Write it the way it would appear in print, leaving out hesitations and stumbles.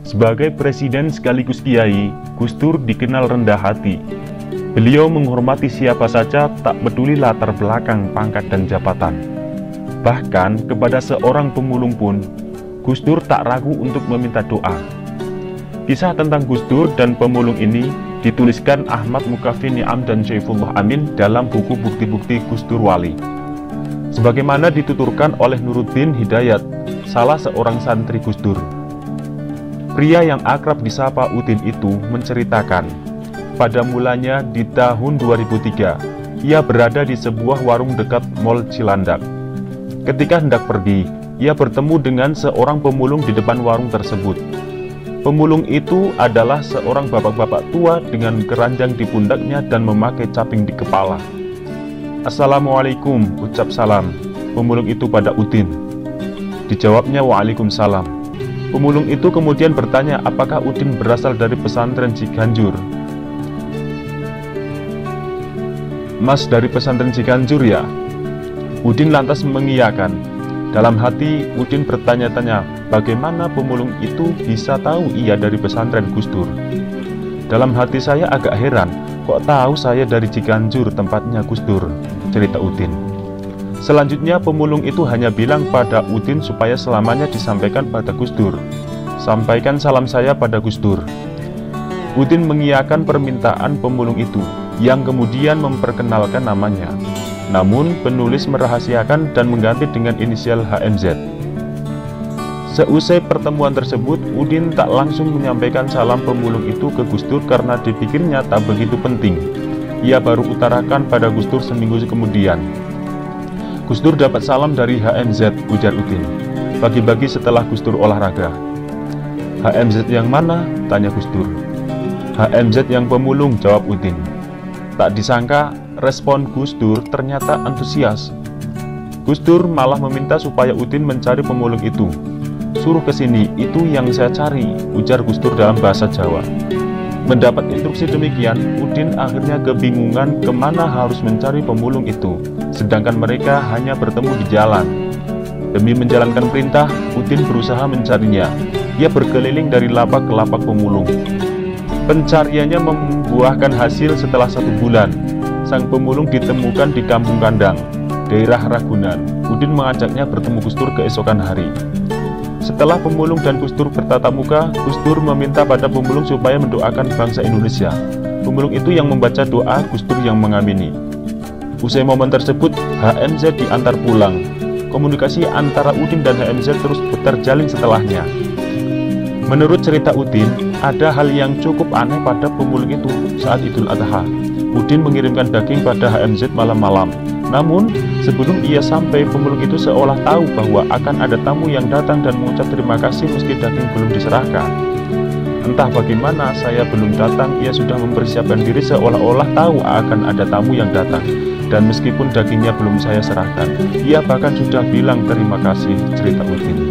Sebagai presiden sekaligus kiai, Gus Dur dikenal rendah hati. Beliau menghormati siapa saja, tak peduli latar belakang, pangkat, dan jabatan. Bahkan kepada seorang pemulung pun, Gus Dur tak ragu untuk meminta doa. Kisah tentang Gus Dur dan pemulung ini dituliskan Ahmad Mukafi Niam dan Syaifullah Amin dalam buku Bukti-Bukti Gus Dur Wali. Sebagaimana dituturkan oleh Nuruddin Hidayat, salah seorang santri Gus Dur. Pria yang akrab disapa Udin itu menceritakan, pada mulanya di tahun 2003, ia berada di sebuah warung dekat Mall Cilandak. Ketika hendak pergi, ia bertemu dengan seorang pemulung di depan warung tersebut. Pemulung itu adalah seorang bapak-bapak tua dengan keranjang di pundaknya dan memakai caping di kepala. "Assalamualaikum," ucap salam pemulung itu pada Udin. Dijawabnya, "Waalaikumsalam." Pemulung itu kemudian bertanya apakah Udin berasal dari pesantren Ciganjur. "Mas dari pesantren Ciganjur ya?" Udin lantas mengiyakan. Dalam hati Udin bertanya-tanya bagaimana pemulung itu bisa tahu ia dari pesantren Gus Dur. "Dalam hati saya agak heran, kok tahu saya dari Ciganjur, tempatnya Gus Dur," cerita Udin. Selanjutnya pemulung itu hanya bilang pada Udin supaya selamanya disampaikan pada Gus Dur. "Sampaikan salam saya pada Gus Dur." Udin mengiyakan permintaan pemulung itu, yang kemudian memperkenalkan namanya. Namun penulis merahasiakan dan mengganti dengan inisial HMZ. Seusai pertemuan tersebut, Udin tak langsung menyampaikan salam pemulung itu ke Gus Dur karena dipikirnya tak begitu penting. Ia baru utarakan pada Gus Dur seminggu kemudian. "Gus Dur dapat salam dari HMZ," ujar Udin. "Pagi-pagi setelah Gus Dur olahraga." "HMZ yang mana?" tanya Gus Dur. "HMZ yang pemulung," jawab Udin. Tak disangka, respon Gus Dur ternyata antusias. Gus Dur malah meminta supaya Udin mencari pemulung itu. "Suruh ke sini, itu yang saya cari," ujar Gus Dur dalam bahasa Jawa. Mendapat instruksi demikian, Udin akhirnya kebingungan kemana harus mencari pemulung itu, sedangkan mereka hanya bertemu di jalan. Demi menjalankan perintah, Udin berusaha mencarinya. Ia berkeliling dari lapak ke lapak pemulung. Pencariannya membuahkan hasil setelah 1 bulan. Sang pemulung ditemukan di Kampung Kandang, daerah Ragunan. Udin mengajaknya bertemu Gus Dur keesokan hari. Setelah pemulung dan Gus Dur bertatap muka, Gus Dur meminta pada pemulung supaya mendoakan bangsa Indonesia. Pemulung itu yang membaca doa, Gus Dur yang mengamini. Usai momen tersebut, HMZ diantar pulang. Komunikasi antara Udin dan HMZ terus terjalin setelahnya. Menurut cerita Udin, ada hal yang cukup aneh pada pemulung itu saat Idul Adha. Udin mengirimkan daging pada HMZ malam-malam. Namun, sebelum ia sampai, pemulung itu seolah tahu bahwa akan ada tamu yang datang dan mengucap terima kasih meski daging belum diserahkan. "Entah bagaimana, saya belum datang, ia sudah mempersiapkan diri seolah-olah tahu akan ada tamu yang datang. Dan meskipun dagingnya belum saya serahkan, ia bahkan sudah bilang terima kasih," cerita Udin.